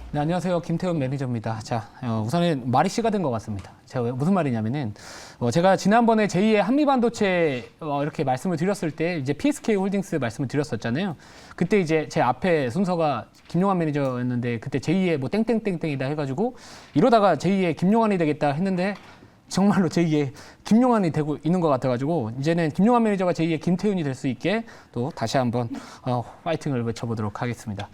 네, 안녕하세요. 김태훈 매니저입니다. 자, 우선은 말이 씨가 된 것 같습니다. 제가 무슨 말이냐면은, 제가 지난번에 제2의 한미반도체 이렇게 말씀을 드렸을 때 이제 PSK 홀딩스 말씀을 드렸었잖아요. 그때 이제 제 앞에 순서가 김용환 매니저였는데 그때 제2의 뭐 땡땡땡땡이다 해가지고 이러다가 제2의 김용환이 되겠다 했는데 정말로 제2의 김용환이 되고 있는 것 같아가지고 이제는 김용환 매니저가 제2의 김태훈이 될 수 있게 또 다시 한번 파이팅을 외쳐보도록 하겠습니다.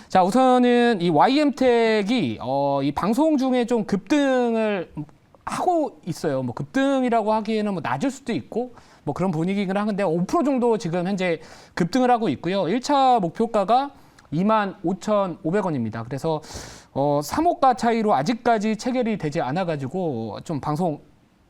자, 우선은 이 YM텍이 이 방송 중에 좀 급등을 하고 있어요. 뭐 급등이라고 하기에는 뭐 낮을 수도 있고 뭐 그런 분위기긴 한데 5% 정도 지금 현재 급등을 하고 있고요. 1차 목표가가 25,500원입니다. 그래서 3호가 차이로 아직까지 체결이 되지 않아가지고 좀 방송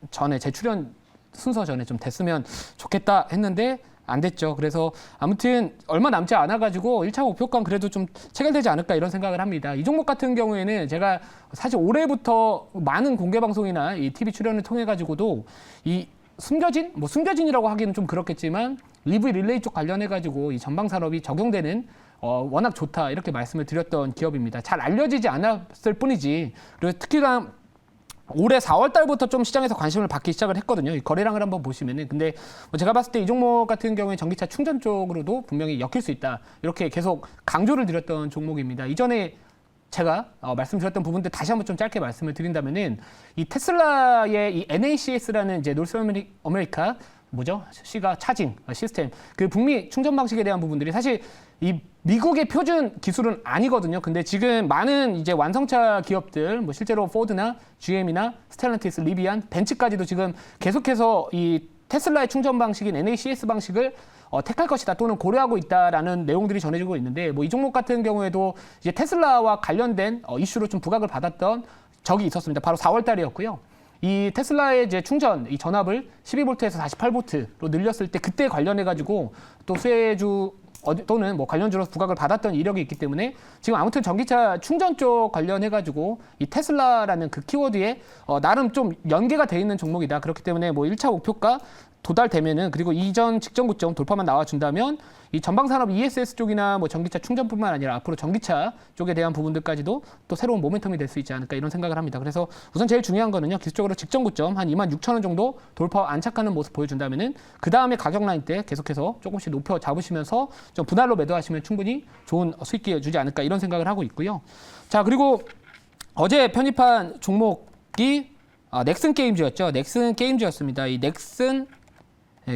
전에 제 출연 순서 전에 좀 됐으면 좋겠다 했는데 안 됐죠. 그래서 아무튼 얼마 남지 않아가지고 1차 목표가는 그래도 좀 체결되지 않을까 이런 생각을 합니다. 이 종목 같은 경우에는 제가 사실 올해부터 많은 공개 방송이나 이 TV 출연을 통해 가지고도 이 숨겨진이라고 하기는 좀 그렇겠지만 EV 릴레이 쪽 관련해 가지고 이 전방 산업이 적용되는 워낙 좋다 이렇게 말씀을 드렸던 기업입니다. 잘 알려지지 않았을 뿐이지. 그리고 특히나 올해 4월 달부터 좀 시장에서 관심을 받기 시작을 했거든요. 이 거래량을 한번 보시면은. 근데 제가 봤을 때 이 종목 같은 경우에 전기차 충전 쪽으로도 분명히 엮일 수 있다. 이렇게 계속 강조를 드렸던 종목입니다. 이전에 제가 말씀드렸던 부분들 다시 한번 좀 짧게 말씀을 드린다면은 이 테슬라의 이 NACS라는 이제 노스 아메리카 뭐죠? C가 차징 시스템. 그 북미 충전 방식에 대한 부분들이 사실 이 미국의 표준 기술은 아니거든요. 근데 지금 많은 이제 완성차 기업들, 뭐 실제로 포드나 GM이나 스텔란티스, 리비안, 벤츠까지도 지금 계속해서 이 테슬라의 충전 방식인 NACS 방식을 택할 것이다 또는 고려하고 있다라는 내용들이 전해지고 있는데 뭐 이 종목 같은 경우에도 이제 테슬라와 관련된 이슈로 좀 부각을 받았던 적이 있었습니다. 바로 4월 달이었고요. 이 테슬라의 이제 충전, 이 전압을 12V에서 48V로 늘렸을 때 그때 관련해 가지고 또 수혜주 또는 뭐 관련주로 부각을 받았던 이력이 있기 때문에 지금 아무튼 전기차 충전 쪽 관련해 가지고 이 테슬라라는 그 키워드에 나름 좀 연계가 돼 있는 종목이다. 그렇기 때문에 뭐 1차 목표가 도달되면은 그리고 이전 직전 고점 돌파만 나와준다면 이 전방산업 ESS 쪽이나 뭐 전기차 충전뿐만 아니라 앞으로 전기차 쪽에 대한 부분들까지도 또 새로운 모멘텀이 될 수 있지 않을까 이런 생각을 합니다. 그래서 우선 제일 중요한 거는요. 기술적으로 직전 고점 한 26,000원 정도 돌파 안착하는 모습 보여준다면은 그 다음에 가격 라인 때 계속해서 조금씩 높여 잡으시면서 좀 분할로 매도하시면 충분히 좋은 수익기 주지 않을까 이런 생각을 하고 있고요. 자, 그리고 어제 편입한 종목이 넥슨 게임즈였죠. 넥슨 게임즈였습니다. 이 넥슨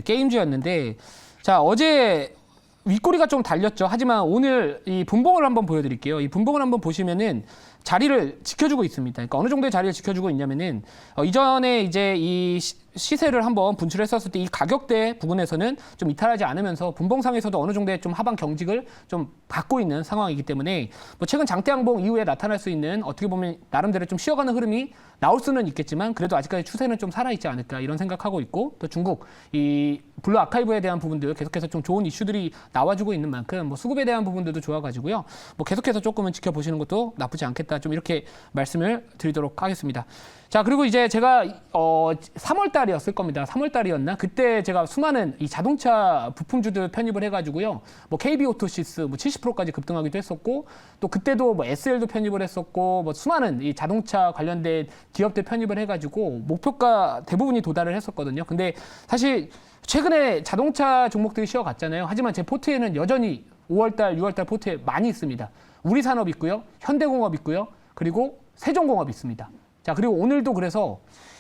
게임즈였는데 자, 어제 윗꼬리가 좀 달렸죠. 하지만 오늘 이 분봉을 한번 보여드릴게요. 이 분봉을 한번 보시면은 자리를 지켜주고 있습니다. 그러니까 어느 정도의 자리를 지켜주고 있냐면은 이전에 이제 이 시세를 한번 분출했었을 때 이 가격대 부분에서는 좀 이탈하지 않으면서 분봉상에서도 어느 정도의 좀 하방 경직을 좀 받고 있는 상황이기 때문에 뭐 최근 장대 양봉 이후에 나타날 수 있는 어떻게 보면 나름대로 좀 쉬어가는 흐름이 나올 수는 있겠지만 그래도 아직까지 추세는 좀 살아있지 않을까 이런 생각하고 있고 또 중국 이 블루 아카이브에 대한 부분들 계속해서 좀 좋은 이슈들이 나와주고 있는 만큼 뭐 수급에 대한 부분들도 좋아가지고요. 뭐 계속해서 조금은 지켜보시는 것도 나쁘지 않겠다. 좀 이렇게 말씀을 드리도록 하겠습니다. 자, 그리고 이제 제가 3월 달이었을 겁니다. 3월 달이었나? 그때 제가 수많은 이 자동차 부품주들 편입을 해가지고요. 뭐 KB 오토시스 뭐 70%까지 급등하기도 했었고 또 그때도 뭐 SL도 편입을 했었고 뭐 수많은 이 자동차 관련된 기업들 편입을 해가지고 목표가 대부분이 도달을 했었거든요. 근데 사실 최근에 자동차 종목들이 쉬어갔잖아요. 하지만 제 포트에는 여전히 5월달, 6월달 포트에 많이 있습니다. 우리산업 있고요. 현대공업 있고요. 그리고 세종공업 있습니다. 자, 그리고 오늘도 그래서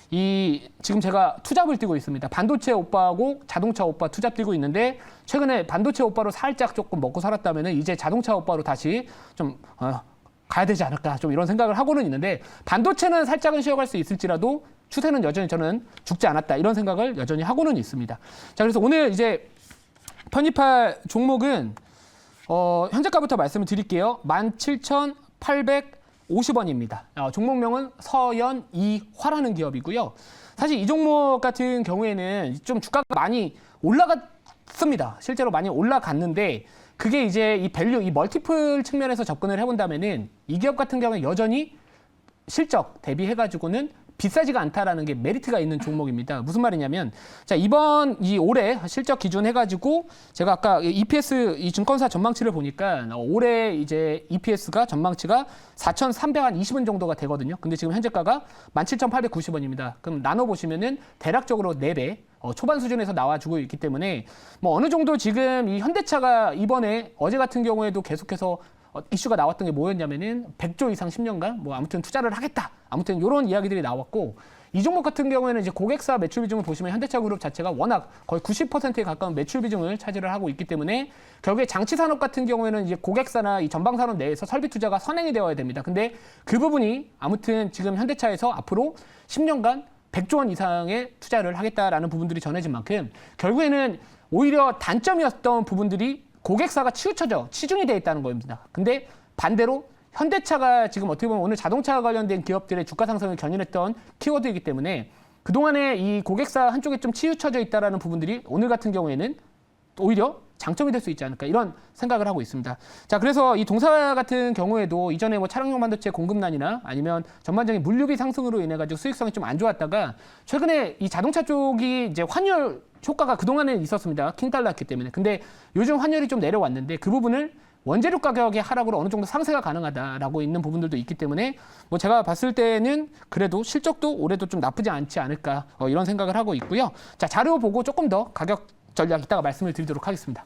지금 제가 투잡을 뛰고 있습니다. 반도체 오빠하고 자동차 오빠 투잡 뛰고 있는데 최근에 반도체 오빠로 살짝 조금 먹고 살았다면 이제 자동차 오빠로 다시 좀 가야 되지 않을까 좀 이런 생각을 하고는 있는데 반도체는 살짝은 쉬어갈 수 있을지라도 추세는 여전히 저는 죽지 않았다 이런 생각을 여전히 하고는 있습니다. 자, 그래서 오늘 이제 편입할 종목은 현재가부터 말씀을 드릴게요. 17,850원입니다. 종목명은 서연이화라는 기업이고요. 사실 이 종목 같은 경우에는 좀 주가가 많이 올라갔습니다. 실제로 많이 올라갔는데 그게 이제 이 밸류, 이 멀티플 측면에서 접근을 해본다면은 이 기업 같은 경우는 여전히 실적 대비해가지고는 비싸지가 않다라는 게 메리트가 있는 종목입니다. 무슨 말이냐면, 자, 올해 실적 기준 해가지고 제가 아까 EPS 이 증권사 전망치를 보니까 올해 이제 EPS가 전망치가 4,320원 정도가 되거든요. 근데 지금 현재가가 17,890원입니다. 그럼 나눠보시면은 대략적으로 4배. 초반 수준에서 나와주고 있기 때문에 뭐 어느 정도 지금 이 현대차가 이번에 어제 같은 경우에도 계속해서 이슈가 나왔던 게 뭐였냐면은 100조 이상 10년간 뭐 아무튼 투자를 하겠다. 아무튼 이런 이야기들이 나왔고 이 종목 같은 경우에는 이제 고객사 매출 비중을 보시면 현대차 그룹 자체가 워낙 거의 90%에 가까운 매출 비중을 차지를 하고 있기 때문에 결국에 장치 산업 같은 경우에는 이제 고객사나 이 전방 산업 내에서 설비 투자가 선행이 되어야 됩니다. 근데 그 부분이 아무튼 지금 현대차에서 앞으로 10년간 100조 원 이상의 투자를 하겠다라는 부분들이 전해진 만큼 결국에는 오히려 단점이었던 부분들이 고객사가 치우쳐져 치중이 되어 있다는 겁니다. 근데 반대로 현대차가 지금 어떻게 보면 오늘 자동차 관련된 기업들의 주가 상승을 견인했던 키워드이기 때문에 그동안에 이 고객사 한쪽에 좀 치우쳐져 있다는 부분들이 오늘 같은 경우에는 오히려 장점이 될 수 있지 않을까 이런 생각을 하고 있습니다. 자, 그래서 이 동사 같은 경우에도 이전에 뭐 차량용 반도체 공급난이나 아니면 전반적인 물류비 상승으로 인해 가지고 수익성이 좀 안 좋았다가 최근에 이 자동차 쪽이 이제 환율 효과가 그동안에 있었습니다. 킹달러였기 때문에. 근데 요즘 환율이 좀 내려왔는데 그 부분을 원재료 가격의 하락으로 어느 정도 상쇄가 가능하다라고 있는 부분들도 있기 때문에 뭐 제가 봤을 때는 그래도 실적도 올해도 좀 나쁘지 않지 않을까 이런 생각을 하고 있고요. 자, 자료 보고 조금 더 가격 전략 이따가 말씀을 드리도록 하겠습니다.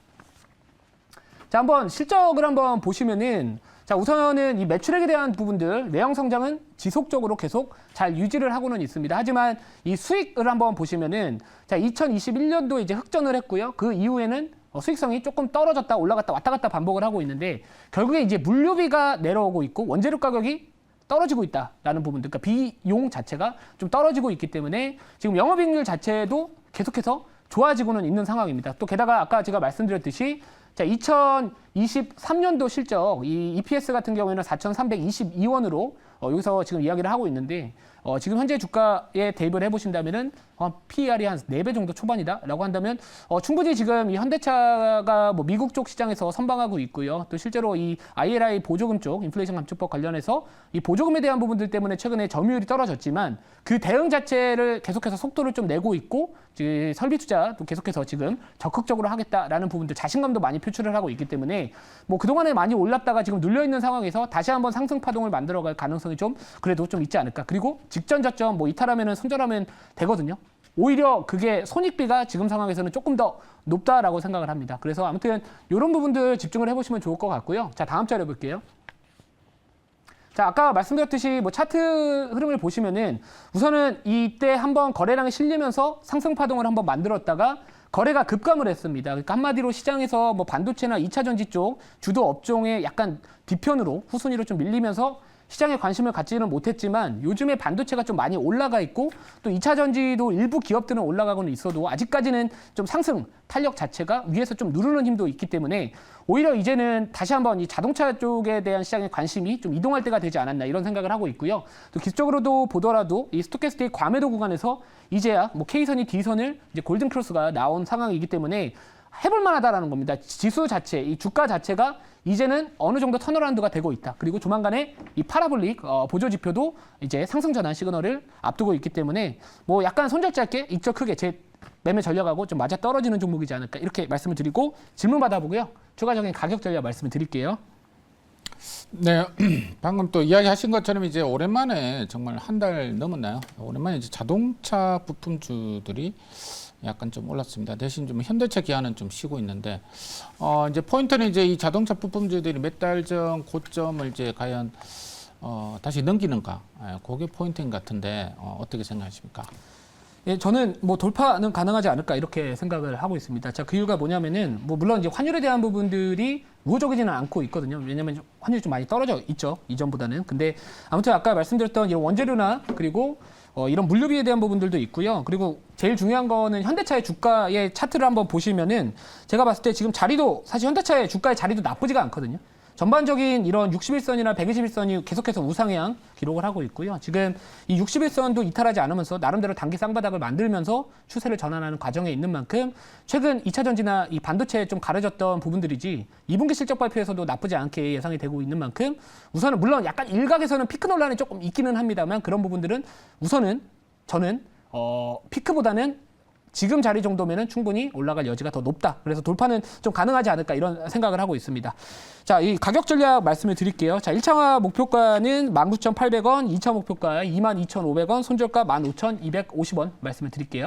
자, 한번 실적을 한번 보시면은 자, 우선은 이 매출액에 대한 부분들 내용 성장은 지속적으로 계속 잘 유지를 하고는 있습니다. 하지만 이 수익을 한번 보시면은 자, 2021년도 이제 흑전을 했고요. 그 이후에는 수익성이 조금 떨어졌다 올라갔다 왔다 갔다 반복을 하고 있는데 결국에 이제 물류비가 내려오고 있고 원재료 가격이 떨어지고 있다라는 부분들, 그러니까 비용 자체가 좀 떨어지고 있기 때문에 지금 영업이익률 자체도 계속해서 좋아지고는 있는 상황입니다. 또 게다가 아까 제가 말씀드렸듯이 자, 2023년도 실적 이 EPS 같은 경우에는 4,322원으로 여기서 지금 이야기를 하고 있는데 지금 현재 주가에 대입을 해보신다면은 PER이 한 4배 정도 초반이다라고 한다면 충분히 지금 이 현대차가 뭐 미국 쪽 시장에서 선방하고 있고요. 또 실제로 이 IRA 보조금 쪽 인플레이션 감축법 관련해서 이 보조금에 대한 부분들 때문에 최근에 점유율이 떨어졌지만 그 대응 자체를 계속해서 속도를 좀 내고 있고 설비 투자도 계속해서 지금 적극적으로 하겠다라는 부분들 자신감도 많이 표출을 하고 있기 때문에 뭐 그동안에 많이 올랐다가 지금 눌려 있는 상황에서 다시 한번 상승 파동을 만들어갈 가능성이 좀 그래도 좀 있지 않을까. 그리고 직전 저점 뭐 이탈하면은 손절하면 되거든요. 오히려 그게 손익비가 지금 상황에서는 조금 더 높다라고 생각을 합니다. 그래서 아무튼 이런 부분들 집중을 해보시면 좋을 것 같고요. 자, 다음 자료 볼게요. 자, 아까 말씀드렸듯이 뭐 차트 흐름을 보시면은 우선은 이때 한번 거래량이 실리면서 상승 파동을 한번 만들었다가 거래가 급감을 했습니다. 그러니까 한마디로 시장에서 뭐 반도체나 2차 전지 쪽 주도 업종의 약간 뒤편으로 후순위로 좀 밀리면서 시장에 관심을 갖지는 못했지만 요즘에 반도체가 좀 많이 올라가 있고 또 2차 전지도 일부 기업들은 올라가고는 있어도 아직까지는 좀 상승 탄력 자체가 위에서 좀 누르는 힘도 있기 때문에 오히려 이제는 다시 한번 이 자동차 쪽에 대한 시장의 관심이 좀 이동할 때가 되지 않았나 이런 생각을 하고 있고요. 또 기술적으로도 보더라도 이 스토캐스틱 과매도 구간에서 이제야 뭐 K선이 D선을 이제 골든 크로스가 나온 상황이기 때문에 해볼 만하다라는 겁니다. 지수 자체, 이 주가 자체가 이제는 어느 정도 턴어라운드가 되고 있다. 그리고 조만간에 이 파라볼릭 보조 지표도 이제 상승 전환 시그널을 앞두고 있기 때문에 뭐 약간 손절 짧게 익적 크게 제 매매 전략하고 좀 맞아 떨어지는 종목이지 않을까 이렇게 말씀을 드리고 질문 받아보고요. 추가적인 가격 전략 말씀을 드릴게요. 네, 방금 또 이야기하신 것처럼 이제 오랜만에 정말 한 달 넘었나요? 오랜만에 이제 자동차 부품주들이 약간 좀 올랐습니다. 대신 좀 현대차 기아는 좀 쉬고 있는데 이제 포인트는 이제 이 자동차 부품주들이 몇 달 전 고점을 이제 과연 다시 넘기는가? 그게 포인트인 것 같은데 어떻게 생각하십니까? 예, 저는 뭐 돌파는 가능하지 않을까 이렇게 생각을 하고 있습니다. 자, 그 이유가 뭐냐면은 뭐 물론 이제 환율에 대한 부분들이 우호적이지는 않고 있거든요. 왜냐하면 환율이 좀 많이 떨어져 있죠 이전보다는. 근데 아무튼 아까 말씀드렸던 이런 원재료나 그리고 이런 물류비에 대한 부분들도 있고요. 그리고 제일 중요한 거는 현대차의 주가의 차트를 한번 보시면은 제가 봤을 때 지금 자리도 사실 현대차의 주가의 자리도 나쁘지가 않거든요. 전반적인 이런 61선이나 121선이 계속해서 우상향 기록을 하고 있고요. 지금 이 61선도 이탈하지 않으면서 나름대로 단기 쌍바닥을 만들면서 추세를 전환하는 과정에 있는 만큼 최근 2차 전지나 이 반도체에 좀 가려졌던 부분들이지 2분기 실적 발표에서도 나쁘지 않게 예상이 되고 있는 만큼 우선은 물론 약간 일각에서는 피크 논란이 조금 있기는 합니다만 그런 부분들은 우선은 저는 피크보다는 지금 자리 정도면은 충분히 올라갈 여지가 더 높다. 그래서 돌파는 좀 가능하지 않을까 이런 생각을 하고 있습니다. 자, 이 가격 전략 말씀을 드릴게요. 자, 1차 목표가는 19,800원, 2차 목표가 22,500원, 손절가 15,250원 말씀을 드릴게요.